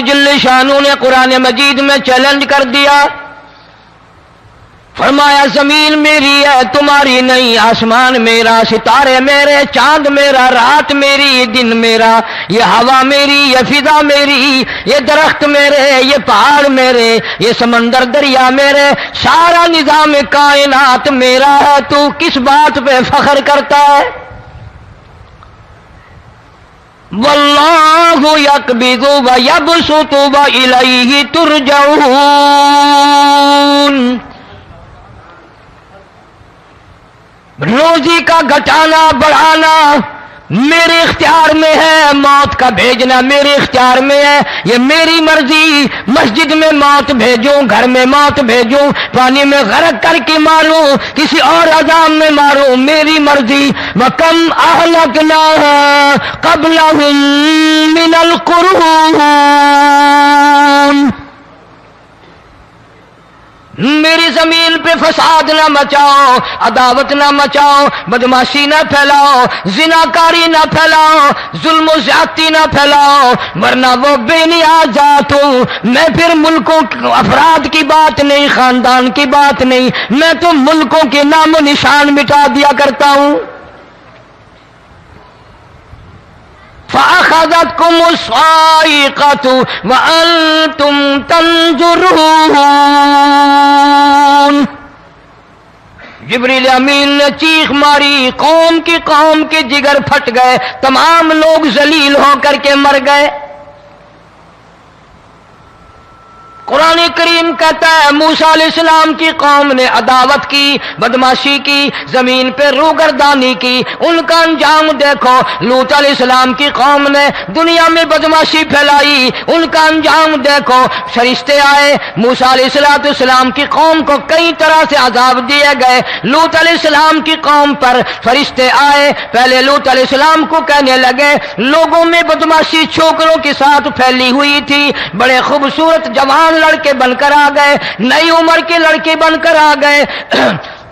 جل شانہ نے قرآن مجید میں چیلنج کر دیا، فرمایا زمین میری ہے تمہاری نہیں، آسمان میرا، ستارے میرے، چاند میرا، رات میری، دن میرا، یہ ہوا میری، یہ فضا میری، یہ درخت میرے، یہ پہاڑ میرے، یہ سمندر دریا میرے، سارا نظام کائنات میرا ہے، تو کس بات پہ فخر کرتا ہے؟ واللہ یقبض ویبسط والیہ ترجعون، روزی کا گھٹانا بڑھانا میرے اختیار میں ہے، موت کا بھیجنا میرے اختیار میں ہے، یہ میری مرضی، مسجد میں موت بھیجوں، گھر میں موت بھیجوں، پانی میں غرق کر کے ماروں، کسی اور عذاب میں ماروں، میری مرضی۔ وَكَمْ أَهْلَكْنَا قَبْلَهُمْ مِنَ الْقُرُونِ، میری زمین پہ فساد نہ مچاؤ، عداوت نہ مچاؤ، بدماشی نہ پھیلاؤ، زناکاری نہ پھیلاؤ، ظلم و زیادتی نہ پھیلاؤ، ورنہ وہ بے نیاز ذات ہوں۔ میں پھر ملکوں افراد کی بات نہیں، خاندان کی بات نہیں، میں تو ملکوں کے نام و نشان مٹا دیا کرتا ہوں۔ فَأَخَذَتْكُمُ الصَّاعِقَةُ وَأَنْتُمْ تَنْظُرُونَ، جبریل امین نے چیخ ماری، قوم کے جگر پھٹ گئے، تمام لوگ ذلیل ہو کر کے مر گئے۔ قرآن کریم کہتا ہے موسیٰ علیہ السلام کی قوم نے عداوت کی، بدماشی کی، زمین پہ روگردانی کی، ان کا انجام دیکھو۔ لوط علیہ السلام کی قوم نے دنیا میں بدماشی پھیلائی، ان کا انجام دیکھو۔ فرشتے آئے، موسیٰ علیہ السلام کی قوم کو کئی طرح سے عذاب دیے گئے۔ لوط علیہ السلام کی قوم پر فرشتے آئے، پہلے لوط علیہ السلام کو کہنے لگے، لوگوں میں بدماشی چھوکروں کے ساتھ پھیلی ہوئی تھی، بڑے خوبصورت جوان لڑکے بن کر آ گئے، نئی عمر کے لڑکے بن کر آ گئے۔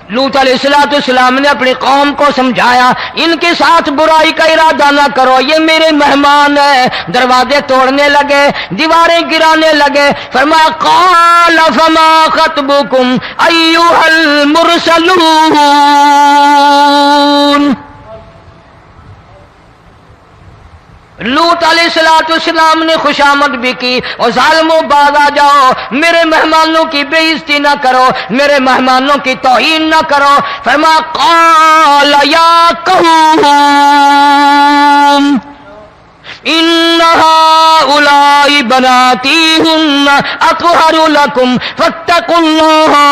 لوط علیہ السلام نے اپنی قوم کو سمجھایا، ان کے ساتھ برائی کا ارادہ نہ کرو، یہ میرے مہمان ہیں۔ دروازے توڑنے لگے، دیواریں گرانے لگے، فرمایا قال فما خطبکم ایھا المرسلون، لوط علیہ السلام نے خوشامد بھی کی، اور ظالموں باز آ جاؤ، میرے مہمانوں کی بے عزتی نہ کرو، میرے مہمانوں کی توہین نہ کرو۔ فرمایا قال یا قوم ان هؤلاء بناتی هن اطہر لکم فاتقوا اللہ۔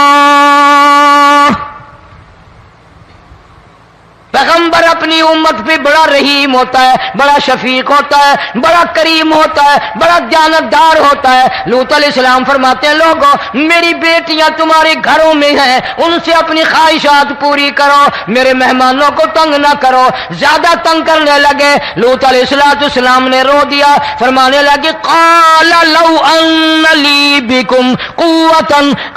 پیغمبر اپنی امت پہ بڑا رحیم ہوتا ہے، بڑا شفیق ہوتا ہے، بڑا کریم ہوتا ہے، بڑا دیانتدار ہوتا ہے۔ لوط علیہ السلام فرماتے ہیں لوگوں میری بیٹیاں تمہارے گھروں میں ہیں، ان سے اپنی خواہشات پوری کرو، میرے مہمانوں کو تنگ نہ کرو۔ زیادہ تنگ کرنے لگے، لوط علیہ السلام نے رو دیا، فرمانے لگے قال لو ان لی بکم قوة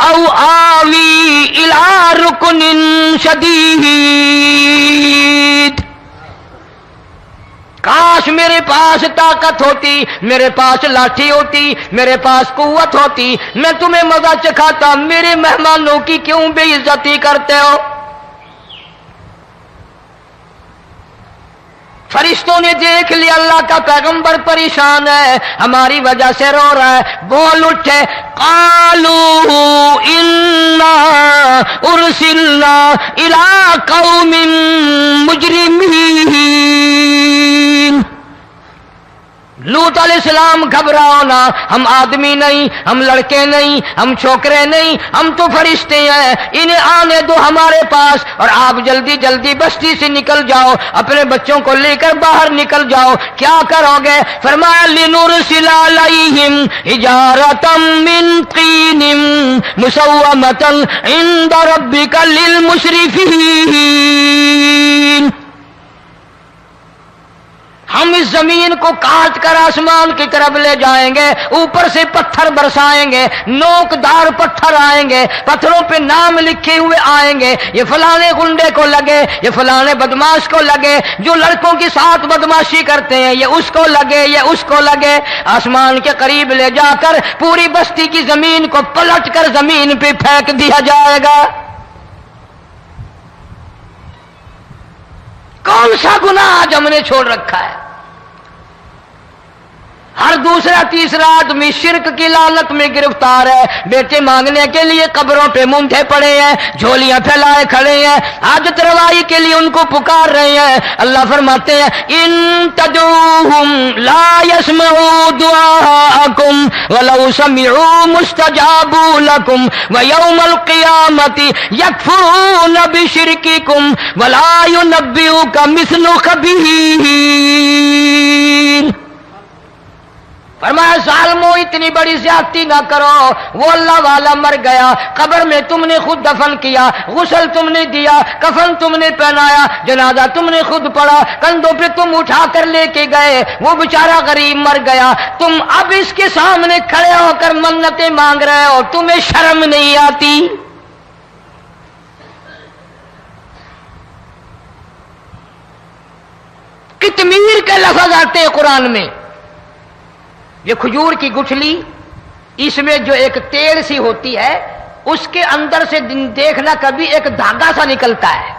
او آوی الی رکن شدید، کاش میرے پاس طاقت ہوتی، میرے پاس لاٹھی ہوتی، میرے پاس قوت ہوتی، میں تمہیں مزہ چکھاتا، میرے مہمانوں کی کیوں بے عزتی کرتے ہو؟ فرشتوں نے دیکھ لیا اللہ کا پیغمبر پریشان ہے، ہماری وجہ سے رو رہا ہے، بول اٹھے قالوا انا ارسلنا الی قوم مجرمین۔ لوط علیہ السلام گھبراؤ نہ، ہم آدمی نہیں، ہم لڑکے نہیں، ہم چھوکرے نہیں، ہم تو فرشتے ہیں، انہیں آنے دو ہمارے پاس، اور آپ جلدی جلدی بستی سے نکل جاؤ، اپنے بچوں کو لے کر باہر نکل جاؤ۔ کیا کرو گے؟ فرمایا لنرسل علیہم حجارۃ من طین مسومۃ عند ربک للمسرفین۔ ہم اس زمین کو کاٹ کر آسمان کی طرف لے جائیں گے، اوپر سے پتھر برسائیں گے، نوکدار پتھر آئیں گے، پتھروں پہ نام لکھے ہوئے آئیں گے، یہ فلانے گنڈے کو لگے، یہ فلانے بدماش کو لگے، جو لڑکوں کے ساتھ بدماشی کرتے ہیں یہ اس کو لگے، یہ اس کو لگے۔ آسمان کے قریب لے جا کر پوری بستی کی زمین کو پلٹ کر زمین پہ پھینک دیا جائے گا۔ کون سا گناہ آج ہم نے چھوڑ رکھا ہے؟ ہر دوسرا تیسرا آدمی شرک کی لعنت میں گرفتار ہے، بیٹے مانگنے کے لیے قبروں پہ مونڈھے پڑے ہیں، جھولیاں پھیلائے کھڑے ہیں، حاجت روائی کے لیے ان کو پکار رہے ہیں۔ اللہ فرماتے ہیں ان تدعوہم لا يسمعوا دعاءکم ولو سمعوا مستجابوا لکم ویوم القیامت یکفرون بشرککم ولا ینبئک مثل خبیر۔ فرمایا ظالمو اتنی بڑی زیادتی نہ کرو، وہ اللہ والا مر گیا، قبر میں تم نے خود دفن کیا، غسل تم نے دیا، کفن تم نے پہنایا، جنازہ تم نے خود پڑھا، کندھوں پہ تم اٹھا کر لے کے گئے، وہ بیچارہ غریب مر گیا، تم اب اس کے سامنے کھڑے ہو کر منتیں مانگ رہے ہو، تمہیں شرم نہیں آتی؟ قطمیر کے لفظ آتے ہیں قرآن میں۔ یہ کھجور کی گٹھلی، اس میں جو ایک تیل سی ہوتی ہے، اس کے اندر سے دیکھنا کبھی ایک دھاگا سا نکلتا ہے۔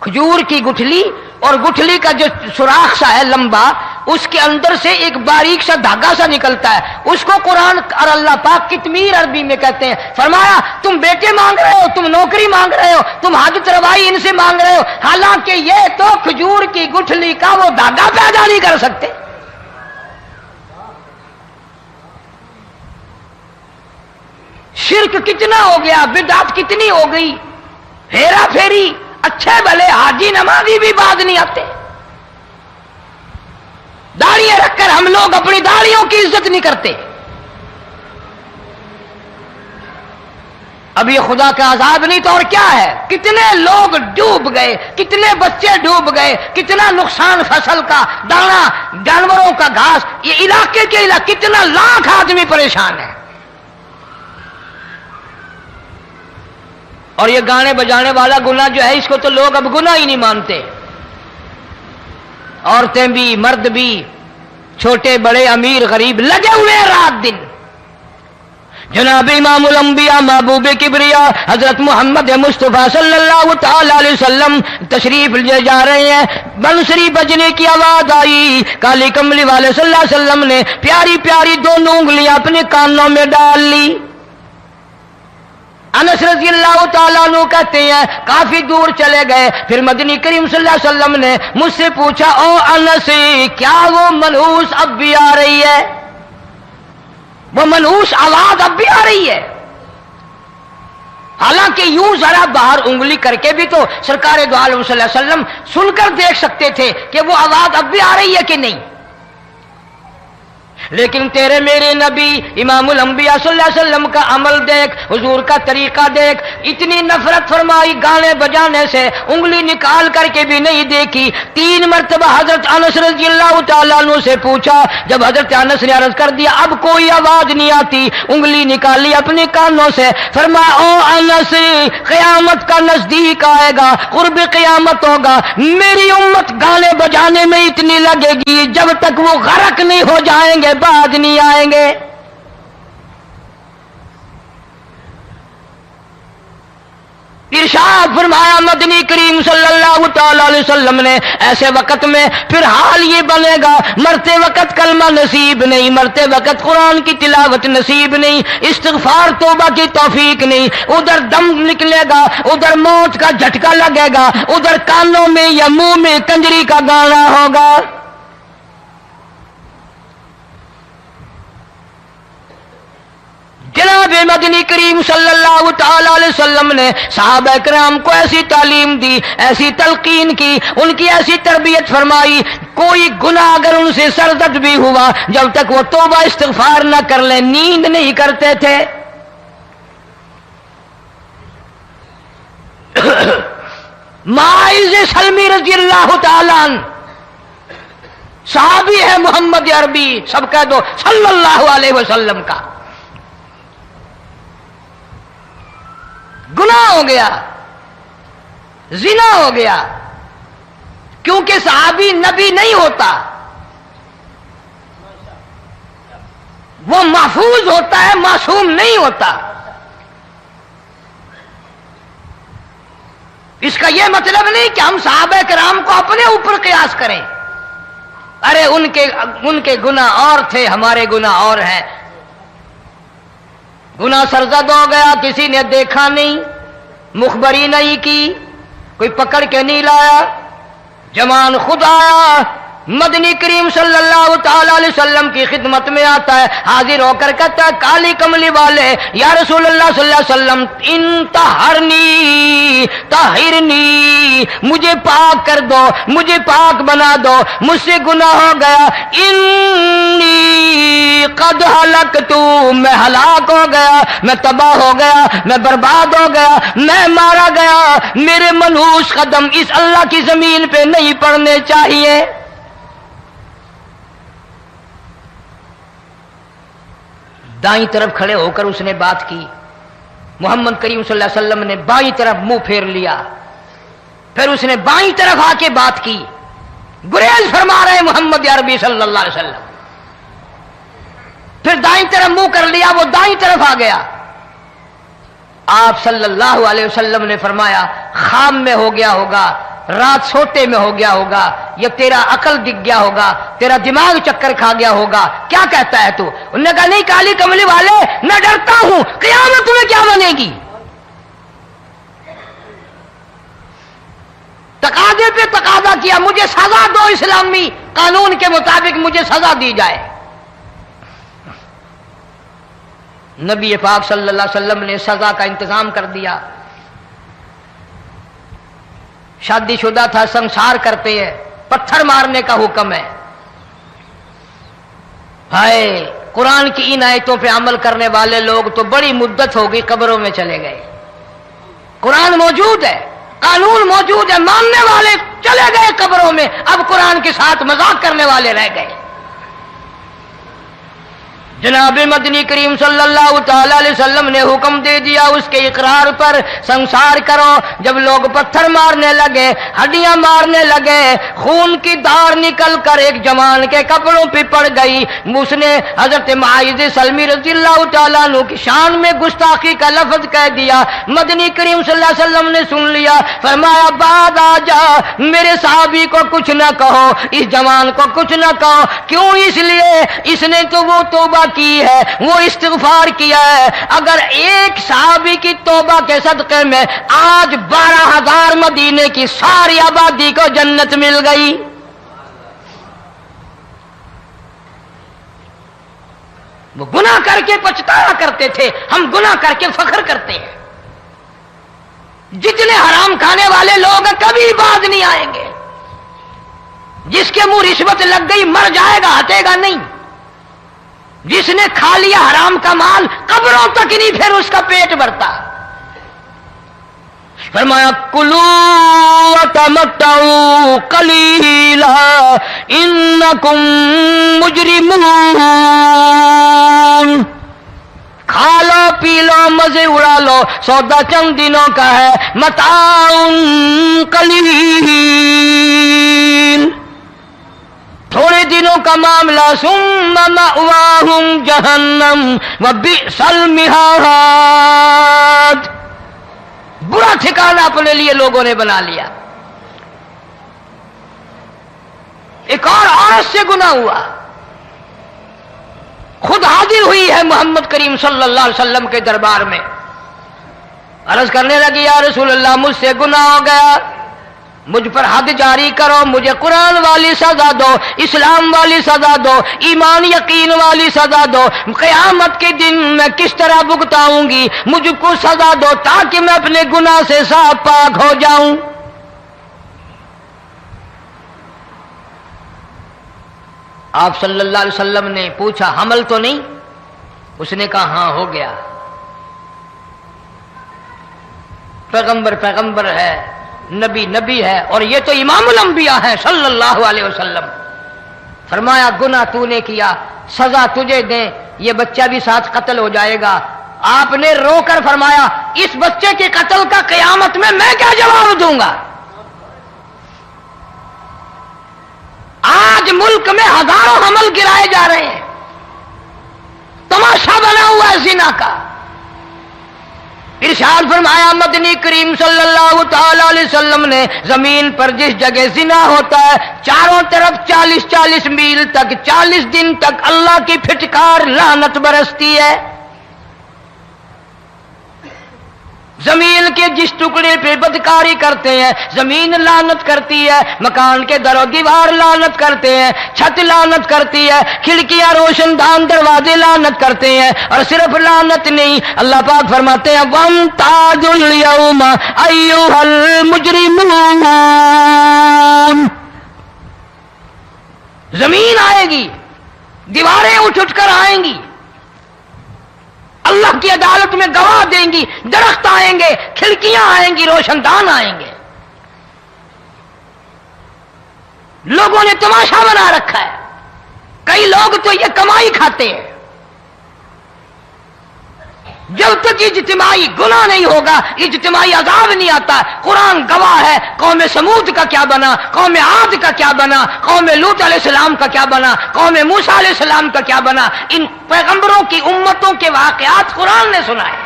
کھجور کی گٹھلی اور گٹھلی کا جو سوراخ سا ہے لمبا، اس کے اندر سے ایک باریک سا دھاگا سا نکلتا ہے، اس کو قرآن اور اللہ پاک قطمیر عربی میں کہتے ہیں۔ فرمایا تم بیٹے مانگ رہے ہو، تم نوکری مانگ رہے ہو، تم حاجت روائی ان سے مانگ رہے ہو، حالانکہ یہ تو کھجور کی گٹھلی کا وہ دھاگا پیدا نہیں کر سکتے۔ شرک کتنا ہو گیا، بدعت کتنی ہو گئی، ہیرا پھیری، اچھے بھلے حاجی نمازی بھی باز نہیں آتے۔ داڑھیاں رکھ کر ہم لوگ اپنی داڑھیوں کی عزت نہیں کرتے۔ اب یہ خدا کا عذاب نہیں تو اور کیا ہے؟ کتنے لوگ ڈوب گئے، کتنے بچے ڈوب گئے، کتنا نقصان فصل کا، دانا، جانوروں کا گھاس، یہ علاقے کے علاقے کتنا لاکھ آدمی پریشان ہے۔ اور یہ گانے بجانے والا گناہ جو ہے، اس کو تو لوگ اب گناہ ہی نہیں مانتے۔ عورتیں بھی، مرد بھی، چھوٹے بڑے، امیر غریب لگے ہوئے ہیں رات دن۔ جناب امام الانبیاء محبوب کبریا حضرت محمد مصطفیٰ صلی اللہ تعالی علیہ وسلم تشریف لے جا رہے ہیں، بنسری بجنے کی آواز آئی، کالی کملی والے صلی اللہ علیہ وسلم نے پیاری پیاری دونوں انگلیاں اپنے کانوں میں ڈال لی۔ انس رضی اللہ تعالیٰ عنہ کہتے ہیں کافی دور چلے گئے، پھر مدنی کریم صلی اللہ علیہ وسلم نے مجھ سے پوچھا او انس، کیا وہ منحوس اب بھی آ رہی ہے؟ وہ منحوس آواز اب بھی آ رہی ہے؟ حالانکہ یوں ذرا باہر انگلی کر کے بھی تو سرکار دو عالم صلی اللہ علیہ وسلم سن کر دیکھ سکتے تھے کہ وہ آواز اب بھی آ رہی ہے کہ نہیں۔ لیکن تیرے میرے نبی امام الانبیاء صلی اللہ علیہ وسلم کا عمل دیکھ، حضور کا طریقہ دیکھ، اتنی نفرت فرمائی گانے بجانے سے، انگلی نکال کر کے بھی نہیں دیکھی۔ 3 مرتبہ حضرت انس رضی اللہ تعالیٰ عنہ سے پوچھا، جب حضرت انس نے عرض کر دیا اب کوئی آواز نہیں آتی، انگلی نکالی اپنے کانوں سے، فرمایا او انس، قیامت کا نزدیک آئے گا، قرب قیامت ہوگا، میری امت گانے بجانے میں اتنی لگے گی جب تک وہ غرق نہیں ہو جائیں گے بعد نہیں آئیں گے۔ ارشاد فرمایا مدنی کریم صلی اللہ تعالی علیہ وسلم نے ایسے وقت میں پھر حال یہ بنے گا، مرتے وقت کلمہ نصیب نہیں، مرتے وقت قرآن کی تلاوت نصیب نہیں، استغفار توبہ کی توفیق نہیں، ادھر دم نکلے گا، ادھر موت کا جھٹکا لگے گا، ادھر کانوں میں یا منہ میں کنجری کا گانا ہوگا۔ جناب مدنی کریم صلی اللہ تعالی علیہ وسلم نے صحابہ کرام کو ایسی تعلیم دی، ایسی تلقین کی، ان کی ایسی تربیت فرمائی، کوئی گناہ اگر ان سے سرزد بھی ہوا جب تک وہ توبہ استغفار نہ کر لیں نیند نہیں کرتے تھے۔ ماعز سلمی رضی اللہ تعالیٰ عنہ صحابی ہے محمد عربی، سب کہہ دو صلی اللہ علیہ وسلم کا، گناہ ہو گیا، زنا ہو گیا، کیونکہ صحابی نبی نہیں ہوتا، وہ محفوظ ہوتا ہے، معصوم نہیں ہوتا۔ اس کا یہ مطلب نہیں کہ ہم صحابہ کرام کو اپنے اوپر قیاس کریں، ارے ان کے گناہ اور تھے، ہمارے گناہ اور ہیں۔ گناہ سرزد ہو گیا، کسی نے دیکھا نہیں، مخبری نہیں کی، کوئی پکڑ کے نہیں لایا، جوان خود آیا، مدنی کریم صلی اللہ تعالی علیہ وسلم کی خدمت میں آتا ہے، حاضر ہو کر کہتا ہے کالی کملی والے یا رسول اللہ صلی اللہ علیہ وسلم انطہرنی طہرنی، مجھے پاک کر دو، مجھے پاک بنا دو، مجھ سے گناہ ہو گیا، انی قد ہلکت، میں ہلاک ہو گیا، میں تباہ ہو گیا، میں برباد ہو گیا، میں مارا گیا، میرے منحوس قدم اس اللہ کی زمین پہ نہیں پڑنے چاہیے۔ دائیں طرف کھڑے ہو کر اس نے بات کی، محمد کریم صلی اللہ علیہ وسلم نے بائیں طرف منہ پھیر لیا، پھر اس نے بائیں طرف آ کے بات کی، گریز فرما رہے محمد عربی صلی اللہ علیہ وسلم، پھر دائیں طرف منہ کر لیا، وہ دائیں طرف آ گیا۔ آپ صلی اللہ علیہ وسلم نے فرمایا خام میں ہو گیا ہوگا، رات سوتے میں ہو گیا ہوگا، یا تیرا عقل دکھ گیا ہوگا، تیرا دماغ چکر کھا گیا ہوگا، کیا کہتا ہے تو؟ انہوں نے کہا نہیں کالی کملی والے، میں ڈرتا ہوں قیامت میں کیا بنے گی، تقاضے پہ تقاضا کیا، مجھے سزا دو، اسلامی قانون کے مطابق مجھے سزا دی جائے۔ نبی پاک صلی اللہ علیہ وسلم نے سزا کا انتظام کر دیا۔ شادی شدہ تھا، سنسار کرتے ہیں، پتھر مارنے کا حکم ہے۔ ہائے، قرآن کی ان آیتوں پہ عمل کرنے والے لوگ تو بڑی مدت ہوگی قبروں میں چلے گئے۔ قرآن موجود ہے، قانون موجود ہے، ماننے والے چلے گئے قبروں میں، اب قرآن کے ساتھ مذاق کرنے والے رہ گئے۔ جناب مدنی کریم صلی اللہ تعالی علیہ وسلم نے حکم دے دیا اس کے اقرار پر سنسار کرو۔ جب لوگ پتھر مارنے لگے، ہڈیاں مارنے لگے، خون کی دھار نکل کر ایک جوان کے کپڑوں پہ پڑ گئی، اس نے حضرت معاذ سلمی رضی اللہ تعالیٰ عنہ کی شان میں گستاخی کا لفظ کہہ دیا۔ مدنی کریم صلی اللہ علیہ وسلم نے سن لیا، فرمایا بعد آ جا، میرے صحابی کو کچھ نہ کہو، اس جوان کو کچھ نہ کہو۔ کیوں؟ اس لیے اس نے تو وہ توبہ کی ہے، وہ استغفار کیا ہے۔ اگر ایک صحابی کی توبہ کے صدقے میں آج 12,000 مدینے کی ساری آبادی کو جنت مل گئی۔ وہ گناہ کر کے پچھتایا کرتے تھے، ہم گناہ کر کے فخر کرتے ہیں۔ جتنے حرام کھانے والے لوگ کبھی باز نہیں آئیں گے۔ جس کے منہ رشوت لگ گئی مر جائے گا، ہٹے گا نہیں۔ جس نے کھا لیا حرام کا مال قبروں تک نہیں پھر اس کا پیٹ بھرتا۔ فرمایا کلو وتمتعوا قلیلا انکم مجرمون، کھا لو پی لو مزے اڑا لو، سودا چند دنوں کا ہے، متاع قلیل، تھوڑے دنوں کا معاملہ، ثم مأواہم جہنم وبئس المہاد، برا ٹھکانہ اپنے لیے لوگوں نے بنا لیا۔ ایک اور عورت سے گناہ ہوا، خود حاضر ہوئی ہے محمد کریم صلی اللہ علیہ وسلم کے دربار میں، عرض کرنے لگی یا رسول اللہ مجھ سے گناہ ہو گیا، مجھ پر حد جاری کرو، مجھے قرآن والی سزا دو، اسلام والی سزا دو، ایمان یقین والی سزا دو، قیامت کے دن میں کس طرح بھگتاؤں گی، مجھ کو سزا دو تاکہ میں اپنے گناہ سے صاف پاک ہو جاؤں۔ آپ صلی اللہ علیہ وسلم نے پوچھا حمل تو نہیں؟ اس نے کہا ہاں ہو گیا۔ پیغمبر ہے، نبی ہے، اور یہ تو امام الانبیاء ہے صلی اللہ علیہ وسلم۔ فرمایا گناہ تو نے کیا، سزا تجھے دیں، یہ بچہ بھی ساتھ قتل ہو جائے گا۔ آپ نے رو کر فرمایا اس بچے کے قتل کا قیامت میں کیا جواب دوں گا؟ آج ملک میں ہزاروں حمل گرائے جا رہے ہیں، تماشا بنا ہوا ہے زنا کا۔ ارشاد فرمایا مدنی کریم صلی اللہ تعالی علیہ وسلم نے زمین پر جس جگہ زنا ہوتا ہے چاروں طرف 40 میل تک 40 دن تک اللہ کی پھٹکار لعنت برستی ہے۔ زمین کے جس ٹکڑے پہ بدکاری کرتے ہیں زمین لعنت کرتی ہے، مکان کے در و دیوار لعنت کرتے ہیں، چھت لعنت کرتی ہے، کھڑکیاں روشن دان دروازے لعنت کرتے ہیں۔ اور صرف لعنت نہیں، اللہ پاک فرماتے ہیں وَامْتَازُوا الْيَوْمَ أَيُّهَا الْمُجْرِمُونَ، زمین آئے گی، دیواریں اٹھ کر آئیں گی، اللہ کی عدالت میں گواہ دیں گی، درخت آئیں گے، کھڑکیاں آئیں گی، روشن دان آئیں گے۔ لوگوں نے تماشا بنا رکھا ہے، کئی لوگ تو یہ کمائی کھاتے ہیں۔ جب تک اجتماعی گناہ نہیں ہوگا اجتماعی عذاب نہیں آتا۔ قرآن گواہ ہے، قوم سمود کا کیا بنا، قوم عاد کا کیا بنا، قوم لوط علیہ السلام کا کیا بنا، قوم موسیٰ علیہ السلام کا کیا بنا۔ ان پیغمبروں کی امتوں کے واقعات قرآن نے سنائے۔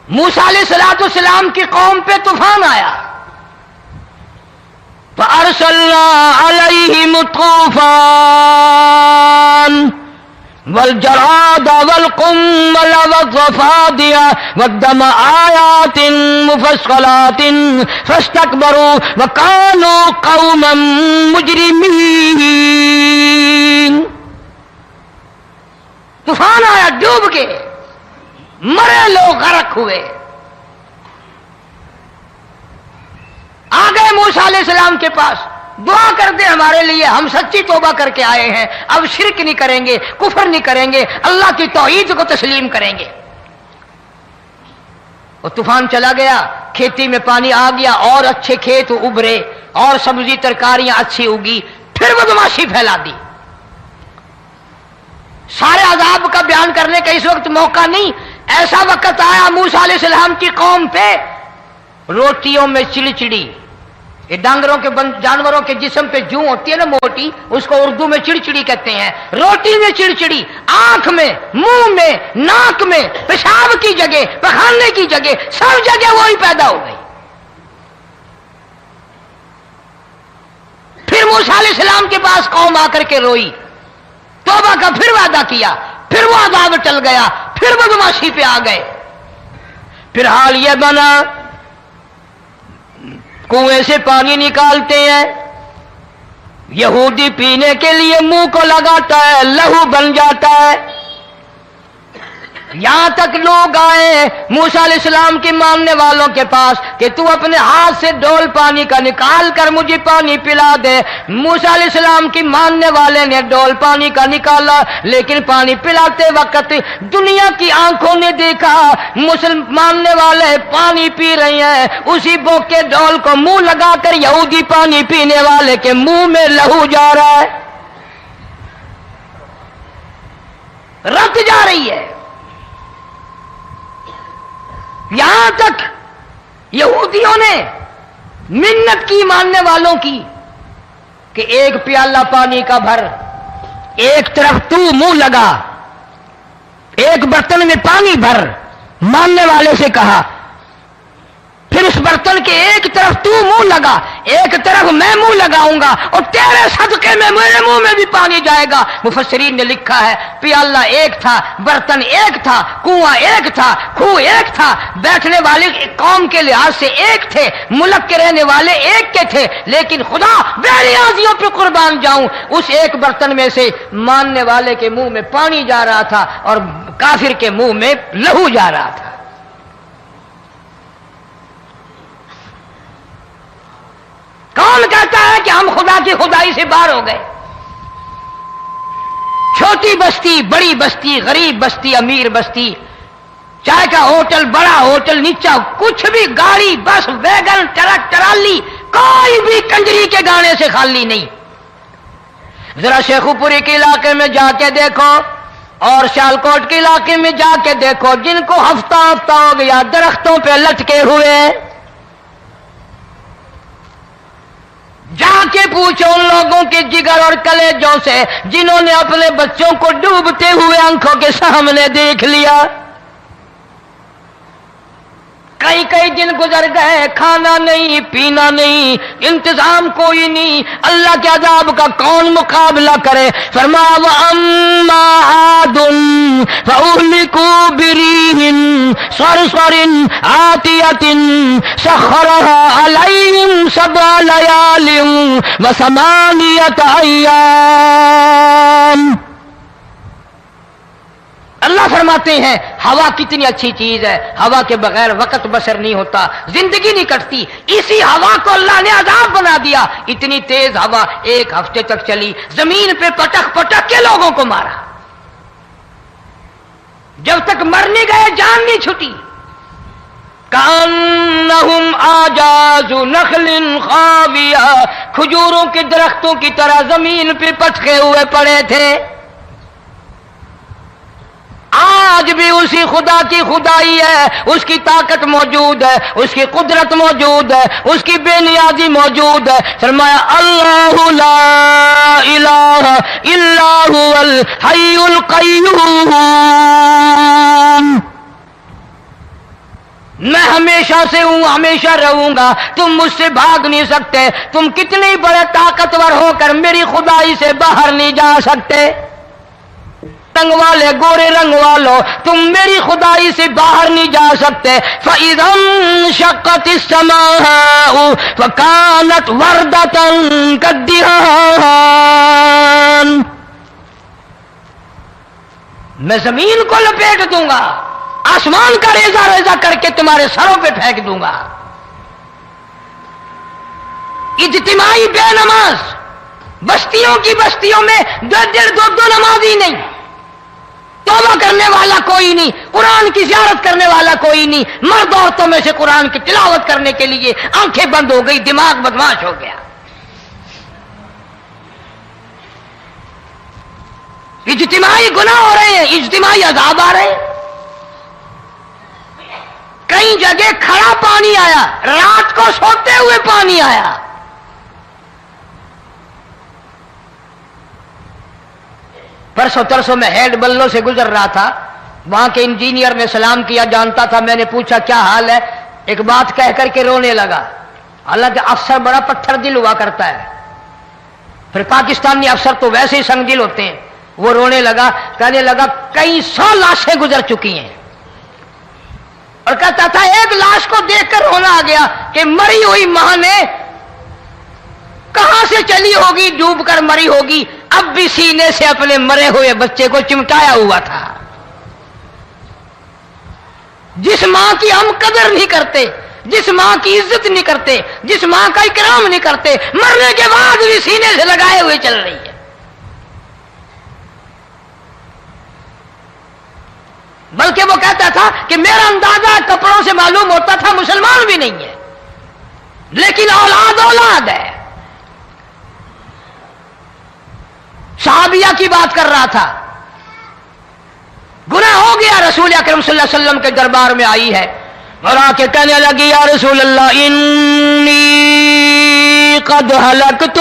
موسیٰ علیہ السلام کی قوم پہ طوفان آیا، فَأَرْسَلْنَا عَلَيْهِمُ الطُّوفَانَ وَالْجَرَادَ وَالْقُمَّلَ وَالضَّفَادِعَ وَالدَّمَ آيَاتٍ مُفَصَّلَاتٍ فَاسْتَكْبَرُوا وَكَانُوا قَوْمًا مُجْرِمِينَ۔ طوفان آیا، ڈوب گئے، مرے لوگ، غرق ہوئے۔ آ گئے موسیٰ علیہ السلام کے پاس، دعا کر دے ہمارے لیے، ہم سچی توبہ کر کے آئے ہیں، اب شرک نہیں کریں گے، کفر نہیں کریں گے، اللہ کی توحید کو تسلیم کریں گے۔ اور طوفان چلا گیا، کھیتی میں پانی آ گیا، اور اچھے کھیت ابھرے، اور سبزی ترکاریاں اچھی اگی، پھر بدماشی پھیلا دی۔ سارے عذاب کا بیان کرنے کا اس وقت موقع نہیں۔ ایسا وقت آیا موسیٰ علیہ السلام کی قوم پہ، روٹیوں میں چڑچڑی، یہ ڈانگروں کے جانوروں کے جسم پہ جوں ہوتی ہے نا موٹی، اس کو اردو میں چڑچڑی کہتے ہیں۔ روٹی میں چڑچڑی، آنکھ میں، منہ میں، ناک میں، پیشاب کی جگہ، پخانے کی جگہ، سب جگہ وہی پیدا ہو گئی۔ پھر موسیٰ علیہ السلام کے پاس قوم آ کر کے روئی، توبہ کا پھر وعدہ کیا، پھر وہ عذاب ٹل گیا، پھر بدماشی پہ آ گئے۔ پھر حال یہ بنا کنویں سے پانی نکالتے ہیں، یہودی پینے کے لیے منہ کو لگاتا ہے، لہو بن جاتا ہے۔ یہاں تک لوگ آئے موسیٰ علیہ السلام کی ماننے والوں کے پاس کہ تو اپنے ہاتھ سے ڈول پانی کا نکال کر مجھے پانی پلا دے۔ موسیٰ علیہ السلام کی ماننے والے نے ڈول پانی کا نکالا، لیکن پانی پلاتے وقت دنیا کی آنکھوں نے دیکھا ماننے والے پانی پی رہے ہیں، اسی بوک کے ڈول کو منہ لگا کر یہودی پانی پینے والے کے منہ میں لہو جا رہا ہے، رت جا رہی ہے۔ یہاں تک یہودیوں نے منت کی ماننے والوں کی کہ ایک پیالہ پانی کا بھر، ایک طرف تو منہ لگا، ایک برتن میں پانی بھر، ماننے والے سے کہا، پھر اس برتن کے ایک طرف تو منہ لگا، ایک طرف میں منہ لگاؤں گا، اور تیرے صدقے میں میرے منہ میں بھی پانی جائے گا۔ مفسرین نے لکھا ہے پیالہ ایک تھا، برتن ایک تھا، کنواں ایک تھا، کھوہ ایک تھا، بیٹھنے والے قوم کے لحاظ سے ایک تھے، ملک کے رہنے والے ایک کے تھے، لیکن خدا بے نیازیوں پہ قربان جاؤں، اس ایک برتن میں سے ماننے والے کے منہ میں پانی جا رہا تھا اور کافر کے منہ میں لہو جا رہا تھا۔ کون کہتا ہے کہ ہم خدا کی خدائی سے باہر ہو گئے؟ چھوٹی بستی، بڑی بستی، غریب بستی، امیر بستی، چائے کا ہوٹل، بڑا ہوٹل، نیچا کچھ بھی، گاڑی، بس، ویگن، ٹرک، ٹرالی، کوئی بھی کنجری کے گانے سے خالی نہیں. ذرا شیخو پوری کے علاقے میں جا کے دیکھو اور سیالکوٹ کے علاقے میں جا کے دیکھو جن کو ہفتہ ہفتہ ہو گیا درختوں پہ لٹکے ہوئے، جا کے پوچھو ان لوگوں کے جگر اور کلیجوں سے جنہوں نے اپنے بچوں کو ڈوبتے ہوئے آنکھوں کے سامنے دیکھ لیا. کئی کئی دن گزر گئے، کھانا نہیں، پینا نہیں، انتظام کوئی نہیں، اللہ کے عذاب کا کون مقابلہ کرے؟ فرمایا وَأَمَّا عَادٌ فَأُهْلِكُوا بِرِيحٍ صَرْصَرٍ عَاتِيَةٍ سَخَّرَهَا عَلَيْهِمْ سَبْعَ لَيَالٍ وَثَمَانِيَةَ أَيَّامٍ. اللہ فرماتے ہیں ہوا کتنی اچھی چیز ہے، ہوا کے بغیر وقت بسر نہیں ہوتا، زندگی نہیں کٹتی. اسی ہوا کو اللہ نے عذاب بنا دیا. اتنی تیز ہوا ایک ہفتے تک چلی، زمین پہ پٹک پٹک کے لوگوں کو مارا، جب تک مر نہیں گئے جان نہیں چھٹی. کأنہم اعجاز نخل خاویہ، کھجوروں کے درختوں کی طرح زمین پہ پٹکے ہوئے پڑے تھے. آج بھی اسی خدا کی خدائی ہے، اس کی طاقت موجود ہے، اس کی قدرت موجود ہے، اس کی بے نیازی موجود ہے. فرمایا اللہ لا الہ الا هو الحی القیوم. میں ہمیشہ سے ہوں، ہمیشہ رہوں گا، تم مجھ سے بھاگ نہیں سکتے. تم کتنے بڑے طاقتور ہو کر میری خدائی سے باہر نہیں جا سکتے. رنگ والے، گورے رنگ والو، تم میری خدائی سے باہر نہیں جا سکتے. فَإِذَا انشَقَّتِ السَّمَاءُ فَكَانَتْ وَرْدَةً كَالدِّهَانِ. میں زمین کو لپیٹ دوں گا، آسمان کا ریزہ ریزہ کر کے تمہارے سروں پہ پھینک دوں گا. اجتماعی بے نماز، بستیوں کی بستیوں میں دو نمازی نہیں، توبہ کرنے والا کوئی نہیں، قرآن کی زیارت کرنے والا کوئی نہیں. مرد عورتوں میں سے قرآن کی تلاوت کرنے کے لیے آنکھیں بند ہو گئی، دماغ بدماش ہو گیا. اجتماعی گناہ ہو رہے ہیں، اجتماعی عذاب آ رہے ہیں. کئی جگہ کھڑا پانی آیا، رات کو سوتے ہوئے پانی آیا. پرسوں ترسوں میں ہیڈ بلوں سے گزر رہا تھا، وہاں کے انجینئر نے سلام کیا، جانتا تھا. میں نے پوچھا کیا حال ہے؟ ایک بات کہہ کر کے رونے لگا. حالانکہ افسر بڑا پتھر دل ہوا کرتا ہے، پھر پاکستانی افسر تو ویسے ہی سنگ دل ہوتے ہیں. وہ رونے لگا، کہنے لگا کئی 100 لاشیں گزر چکی ہیں، اور کہتا تھا ایک لاش کو دیکھ کر رونا آ گیا کہ مری ہوئی ماں نے کہاں سے چلی ہوگی، ڈوب کر مری ہوگی، اب بھی سینے سے اپنے مرے ہوئے بچے کو چمٹایا ہوا تھا. جس ماں کی ہم قدر نہیں کرتے، جس ماں کی عزت نہیں کرتے، جس ماں کا اکرام نہیں کرتے، مرنے کے بعد بھی سینے سے لگائے ہوئے چل رہی ہے. بلکہ وہ کہتا تھا کہ میرا اندازہ کپڑوں سے معلوم ہوتا تھا مسلمان بھی نہیں ہے، لیکن اولاد اولاد ہے. صحابیہ کی بات کر رہا تھا، گناہ ہو گیا، رسول اکرم صلی اللہ علیہ وسلم کے دربار میں آئی ہے اور آ کے کہنے لگی یا رسول اللہ انی قد ہلکت،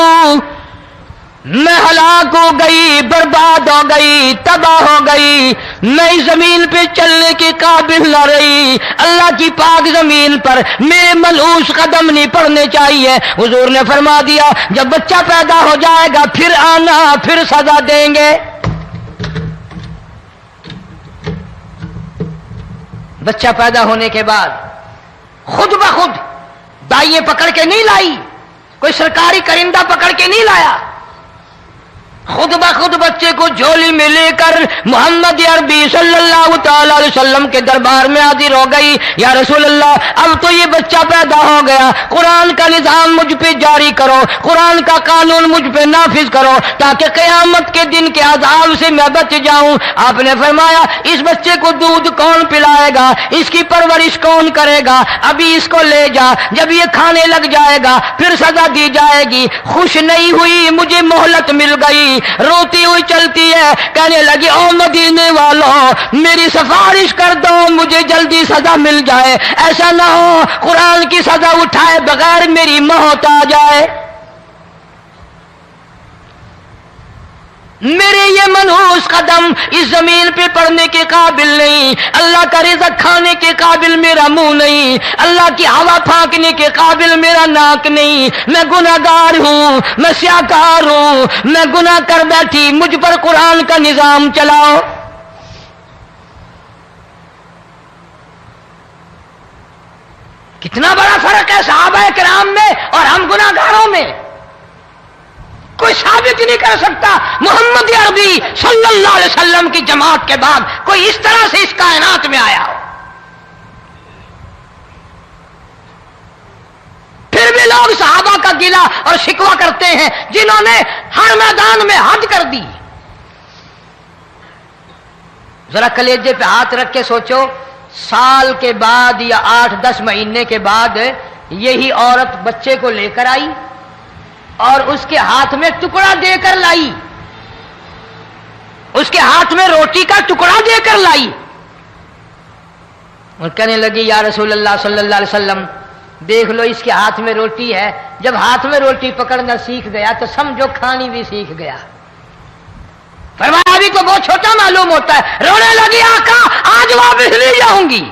میں ہلاک ہو گئی، برباد ہو گئی، تباہ ہو گئی، میں زمین پہ چلنے کے قابل نہ رہی. اللہ کی پاک زمین پر میرے ملعوس قدم نہیں پڑنے چاہیے. حضور نے فرما دیا جب بچہ پیدا ہو جائے گا پھر آنا، پھر سزا دیں گے. بچہ پیدا ہونے کے بعد خود بخود دائیں پکڑ کے نہیں لائی، کوئی سرکاری کرندہ پکڑ کے نہیں لایا. خود بخود بچے کو جھولی میں لے کر محمد عربی صلی اللہ تعالی علیہ وسلم کے دربار میں حاضر ہو گئی. یا رسول اللہ اب تو یہ بچہ پیدا ہو گیا, قرآن کا نظام مجھ پہ جاری کرو, قرآن کا قانون مجھ پہ نافذ کرو تاکہ قیامت کے دن کے عذاب سے میں بچ جاؤں. آپ نے فرمایا اس بچے کو دودھ کون پلائے گا, اس کی پرورش کون کرے گا, ابھی اس کو لے جا, جب یہ کھانے لگ جائے گا پھر سزا دی جائے گی. خوش نہیں ہوئی, مجھے مہلت مل گئی, روتی ہوئی چلتی ہے, کہنے لگی او مدینے والوں میری سفارش کر دو, مجھے جلدی سزا مل جائے, ایسا نہ ہو قرآن کی سزا اٹھائے بغیر میری موت آ جائے. میرے یہ منحوس قدم اس زمین پہ پڑنے کے قابل نہیں, اللہ کا رزق کھانے کے قابل میرا منہ نہیں, اللہ کی ہوا پھانکنے کے قابل میرا ناک نہیں, میں گناہگار ہوں, میں سیاکار ہوں, میں گناہ کر بیٹھی, مجھ پر قرآن کا نظام چلاؤ. کتنا بڑا فرق ہے صحابہ کرام میں اور ہم گناہگاروں میں. کوئی ثابت نہیں کر سکتا محمد عربی صلی اللہ علیہ وسلم کی جماعت کے بعد کوئی اس طرح سے اس کائنات میں آیا ہو. پھر بھی لوگ صحابہ کا گلہ اور شکوہ کرتے ہیں جنہوں نے ہر میدان میں حد کر دی. ذرا کلیجے پہ ہاتھ رکھ کے سوچو, سال کے بعد یا 8-10 مہینے کے بعد یہی عورت بچے کو لے کر آئی اور اس کے ہاتھ میں ٹکڑا دے کر لائی, اس کے ہاتھ میں روٹی کا ٹکڑا دے کر لائی اور کہنے لگی یا رسول اللہ صلی اللہ علیہ وسلم دیکھ لو اس کے ہاتھ میں روٹی ہے, جب ہاتھ میں روٹی پکڑنا سیکھ گیا تو سمجھو کھانی بھی سیکھ گیا. فرمایا ابھی تو بہت چھوٹا معلوم ہوتا ہے. رونے لگی آقا آج واپس لے جاؤں گی.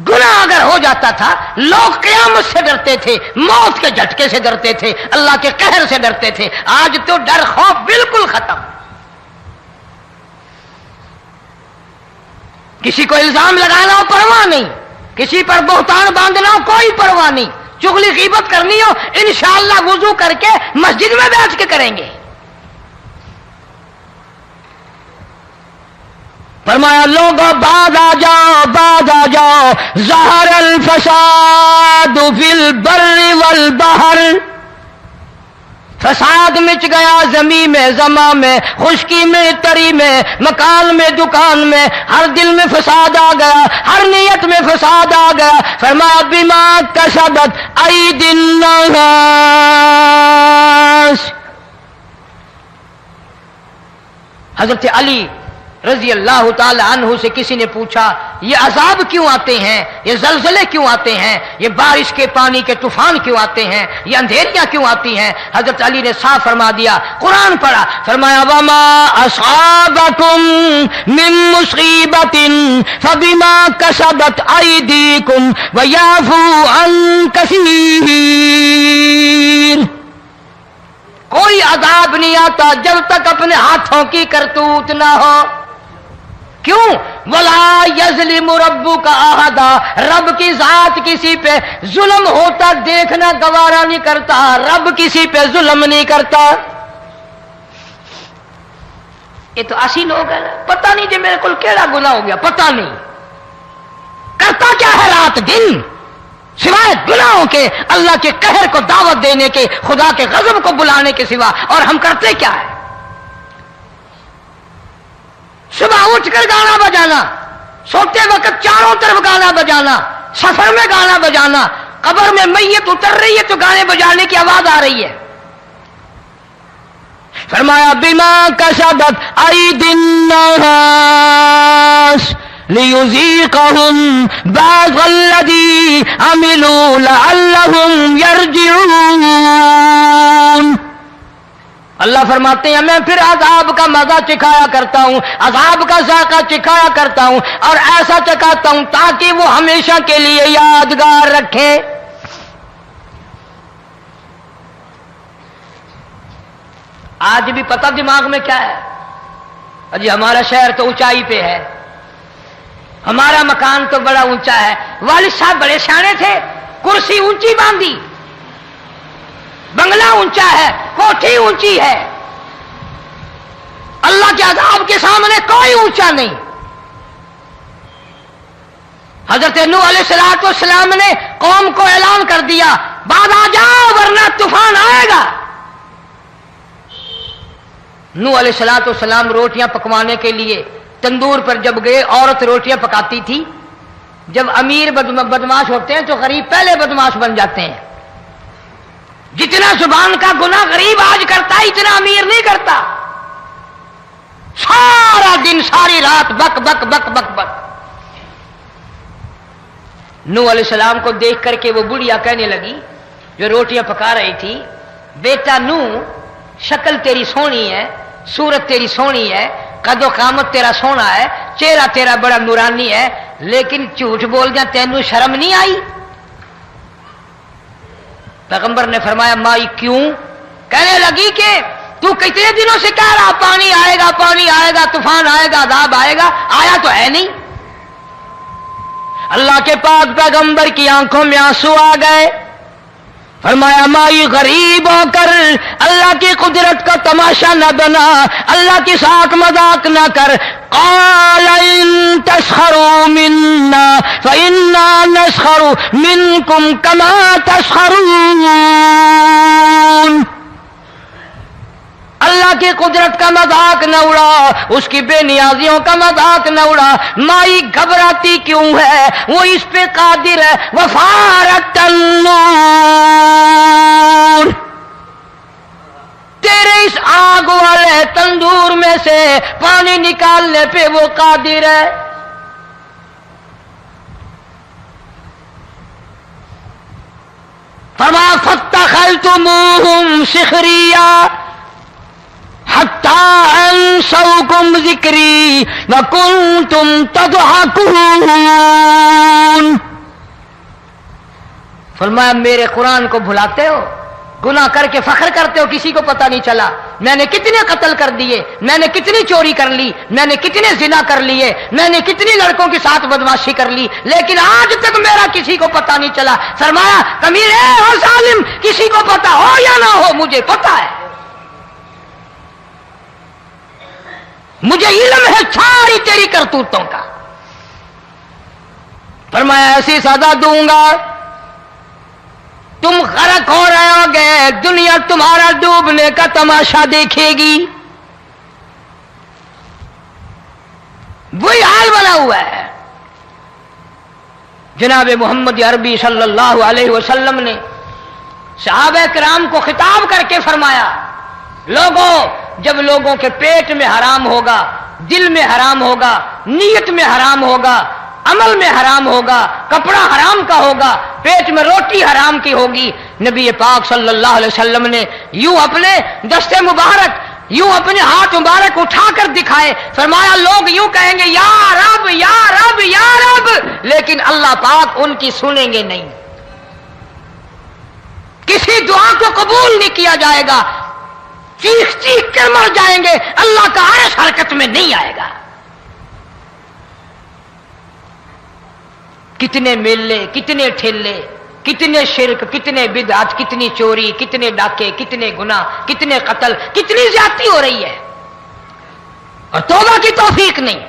گناہ اگر ہو جاتا تھا لوگ قیامت سے ڈرتے تھے, موت کے جھٹکے سے ڈرتے تھے, اللہ کے قہر سے ڈرتے تھے. آج تو ڈر خوف بالکل ختم. کسی کو الزام لگانا ہو پرواہ نہیں, کسی پر بہتان باندھنا ہو کوئی پرواہ نہیں, چغلی غیبت کرنی ہو انشاءاللہ وضو کر کے مسجد میں بیٹھ کے کریں گے. فرمایا لوگوں بعد آ جاؤ ظہر الفساد فی البر والبحر, فساد مچ گیا زمین میں زماں میں, خشکی میں تری میں, مکان میں دکان میں, ہر دل میں فساد آ گیا, ہر نیت میں فساد آ گیا. فرمایا بما کسبت ایدی الناس. حضرت علی رضی اللہ تعالی عنہ سے کسی نے پوچھا یہ عذاب کیوں آتے ہیں, یہ زلزلے کیوں آتے ہیں, یہ بارش کے پانی کے طوفان کیوں آتے ہیں, یہ اندھیریاں کیوں آتی ہیں؟ حضرت علی نے صاف فرما دیا, قرآن پڑھا, فرمایا وما اصابکم من مصیبت فبما کسبت ایدیکم ویعفو عن کثیر. کوئی عذاب نہیں آتا جب تک اپنے ہاتھوں کی کرتوت نہ ہو. کیوں؟ وَلَا يَظْلِمُ رَبُّكَ أَحَدًا, رب کی ذات کسی پہ ظلم ہوتا دیکھنا گوارا نہیں کرتا, رب کسی پہ ظلم نہیں کرتا. یہ تو اسی لوگ ہیں, پتہ نہیں جی میرے کو کیڑا گناہ ہو گیا, پتہ نہیں کرتا کیا ہے رات دن سوائے گناہوں کے, اللہ کے قہر کو دعوت دینے کے, خدا کے غضب کو بلانے کے سوا, اور ہم کرتے کیا ہے؟ صبح اٹھ کر گانا بجانا, سوتے وقت چاروں طرف گانا بجانا, سفر میں گانا بجانا, قبر میں میت اتر رہی ہے تو گانے بجانے کی آواز آ رہی ہے. فرمایا بما کسبت ایدی الناس لیذیقہم بعض الذی عملوا لعلہم یرجعون. اللہ فرماتے ہیں میں پھر عذاب کا مزہ چکھایا کرتا ہوں, عذاب کا ذائقہ چکھایا کرتا ہوں, اور ایسا چکھاتا ہوں تاکہ وہ ہمیشہ کے لیے یادگار رکھے. آج بھی پتہ دماغ میں کیا ہے, جی ہمارا شہر تو اونچائی پہ ہے, ہمارا مکان تو بڑا اونچا ہے, والد صاحب بڑے سیانے تھے, کرسی اونچی باندھی, اونچا ہے، کوٹھی اونچی ہے، اللہ کے عذاب کے سامنے کوئی اونچا نہیں۔ حضرت نوح علیہ السلام نے قوم کو اعلان کر دیا بعد آ جاؤ ورنہ طوفان آئے گا۔ نوح علیہ السلام روٹیاں پکوانے کے لیے تندور پر جب گئے، عورت روٹیاں پکاتی تھی۔ جب امیر بدماش ہوتے ہیں تو غریب پہلے بدماش بن جاتے ہیں۔ جتنا زبان کا گناہ غریب آج کرتا ہے اتنا امیر نہیں کرتا۔ سارا دن ساری رات بک بک بک بک بک۔ نوح علیہ السلام کو دیکھ کر کے وہ بڑھیا کہنے لگی جو روٹیاں پکا رہی تھی، بیٹا نوح، شکل تیری سونی ہے، صورت تیری سونی ہے، قد و قامت تیرا سونا ہے، چہرہ تیرا بڑا نورانی ہے، لیکن جھوٹ بول جا تینوں شرم نہیں آئی؟ پیغمبر نے فرمایا مائی کیوں؟ کہنے لگی کہ تو کتنے دنوں سے کہہ رہا پانی آئے گا، پانی آئے گا، طوفان آئے گا، عذاب آئے گا، آیا تو ہے نہیں۔ اللہ کے پاک پیغمبر کی آنکھوں میں آنسو آ گئے۔ فرمایا مائی غریب ہو کر اللہ کی قدرت کا تماشا نہ بنا، اللہ کے ساتھ مذاق نہ کر۔ قال ان تسخروا منا فإنا نسخر منكم كما تسخرون۔ اللہ کی قدرت کا مذاق نہ اڑا، اس کی بے نیازیوں کا مذاق نہ اڑا۔ مائی گھبراتی کیوں ہے؟ وہ اس پہ قادر ہے۔ وفارت النور، تیرے اس آگ والے تندور میں سے پانی نکالنے پہ وہ قادر ہے۔ فما فاتخذتموہم سخریا حتی انسوکم ذکری وکنتم تضحکون۔ فرمایا میرے قرآن کو بھلاتے ہو، گناہ کر کے فخر کرتے ہو، کسی کو پتہ نہیں چلا میں نے کتنے قتل کر دیے، میں نے کتنی چوری کر لی، میں نے کتنے زنا کر لیے، میں نے کتنی لڑکوں کے ساتھ بدماشی کر لی، لیکن آج تک میرا کسی کو پتہ نہیں چلا۔ فرمایا کمینے اور ظالم، کسی کو پتہ ہو یا نہ ہو مجھے پتہ ہے، مجھے علم ہے ساری تیری کرتوتوں کا۔ فرمایا ایسی سزا دوں گا تم غرق ہو رہے ہو گے، دنیا تمہارا ڈوبنے کا تماشا دیکھے گی۔ وہی حال بنا ہوا ہے۔ جناب محمد عربی صلی اللہ علیہ وسلم نے صحابہ کرام کو خطاب کر کے فرمایا لوگوں، جب لوگوں کے پیٹ میں حرام ہوگا، دل میں حرام ہوگا، نیت میں حرام ہوگا، عمل میں حرام ہوگا، کپڑا حرام کا ہوگا، پیٹ میں روٹی حرام کی ہوگی، نبی پاک صلی اللہ علیہ وسلم نے یوں اپنے دست مبارک، یوں اپنے ہاتھ مبارک اٹھا کر دکھائے، فرمایا لوگ یوں کہیں گے یا رب یا رب یا رب، لیکن اللہ پاک ان کی سنیں گے نہیں، کسی دعا کو قبول نہیں کیا جائے گا، چیخ چیخ کر مر جائیں گے، اللہ کا عرش حرکت میں نہیں آئے گا۔ کتنے میلے، کتنے ٹھیلے، کتنے شرک، کتنے بدعت، کتنی چوری، کتنے ڈاکے، کتنے گناہ، کتنے قتل، کتنی زیادتی ہو رہی ہے اور توبہ کی توفیق نہیں۔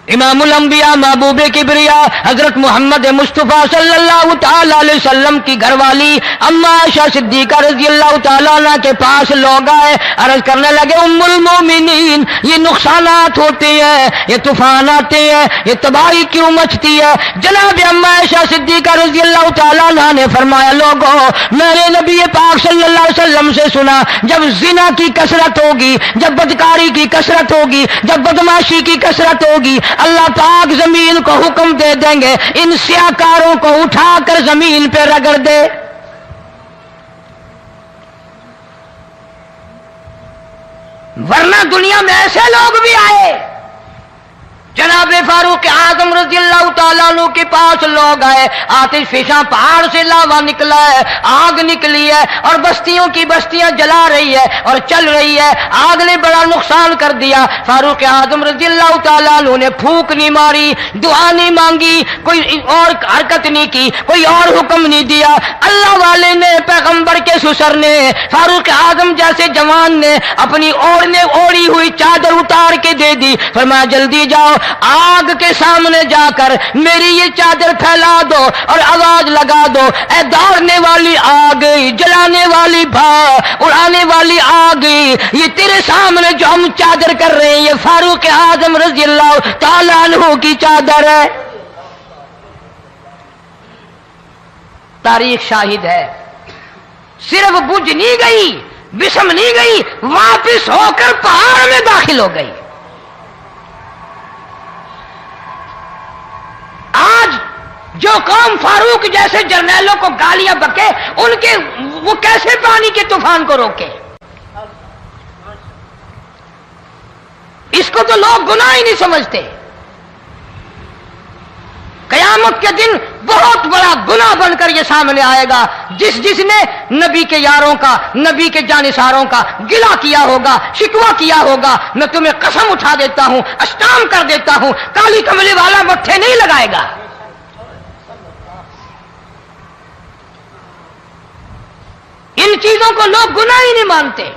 امام الانبیاء محبوب کبریا حضرت محمد مصطفیٰ صلی اللہ تعالی علیہ وسلم کی گھر والی اما عائشہ صدیقہ رضی اللہ تعالیٰ عنہ کے پاس لوگ آئے، عرض کرنے لگے ام المومنین یہ نقصانات ہوتے ہیں، یہ طوفان آتے ہیں، یہ تباہی کیوں مچتی ہے؟ جناب اما عائشہ صدیقہ رضی اللہ تعالیٰ عنہ نے فرمایا لوگوں، میں نے نبی پاک صلی اللہ علیہ وسلم سے سنا جب زنا کی کثرت ہوگی، جب بدکاری کی کثرت ہوگی، جب بدماشی کی کثرت ہوگی، اللہ پاک زمین کو حکم دے دیں گے ان سیاکاروں کو اٹھا کر زمین پہ رگڑ دے۔ ورنہ دنیا میں ایسے لوگ بھی آئے جناب فاروق اعظم رضی اللہ تعالیٰ عنہ کے پاس لوگ آئے، آتش فشاں پہاڑ سے لاوا نکلا ہے، آگ نکلی ہے اور بستیوں کی بستیاں جلا رہی ہے اور چل رہی ہے، آگ نے بڑا نقصان کر دیا۔ فاروق اعظم رضی اللہ تعالیٰ عنہ نے پھونک نہیں ماری، دعا نہیں مانگی، کوئی اور حرکت نہیں کی، کوئی اور حکم نہیں دیا۔ اللہ والے نے، پیغمبر کے سسر نے، فاروق اعظم جیسے جوان نے اپنی اوڑھی ہوئی چادر اتار کے دے دی، فرمایا جلدی جاؤ، آگ کے سامنے جا کر میری یہ چادر پھیلا دو اور آواز لگا دو، اے دوڑنے والی آگ، جلانے والی اڑانے والی آگ، یہ تیرے سامنے جو ہم چادر کر رہے ہیں یہ فاروق اعظم رضی اللہ تعالیٰ عنہ کی چادر ہے۔ تاریخ شاہد ہے، صرف بجھ نہیں گئی، بسم نہیں گئی، واپس ہو کر پہاڑ میں داخل ہو گئی۔ آج جو قوم فاروق جیسے جرنیلوں کو گالیاں بکے، ان کے وہ کیسے پانی کے طوفان کو روکے؟ اس کو تو لوگ گناہ ہی نہیں سمجھتے۔ قیامت کے دن بہت بڑا گناہ بن کر یہ سامنے آئے گا، جس نے نبی کے یاروں کا، نبی کے جانثاروں کا گلہ کیا ہوگا، شکوہ کیا ہوگا۔ میں تمہیں قسم اٹھا دیتا ہوں، اشتام کر دیتا ہوں، کالی کملی والا مٹھے نہیں لگائے گا۔ ان چیزوں کو لوگ گناہ ہی نہیں مانتے۔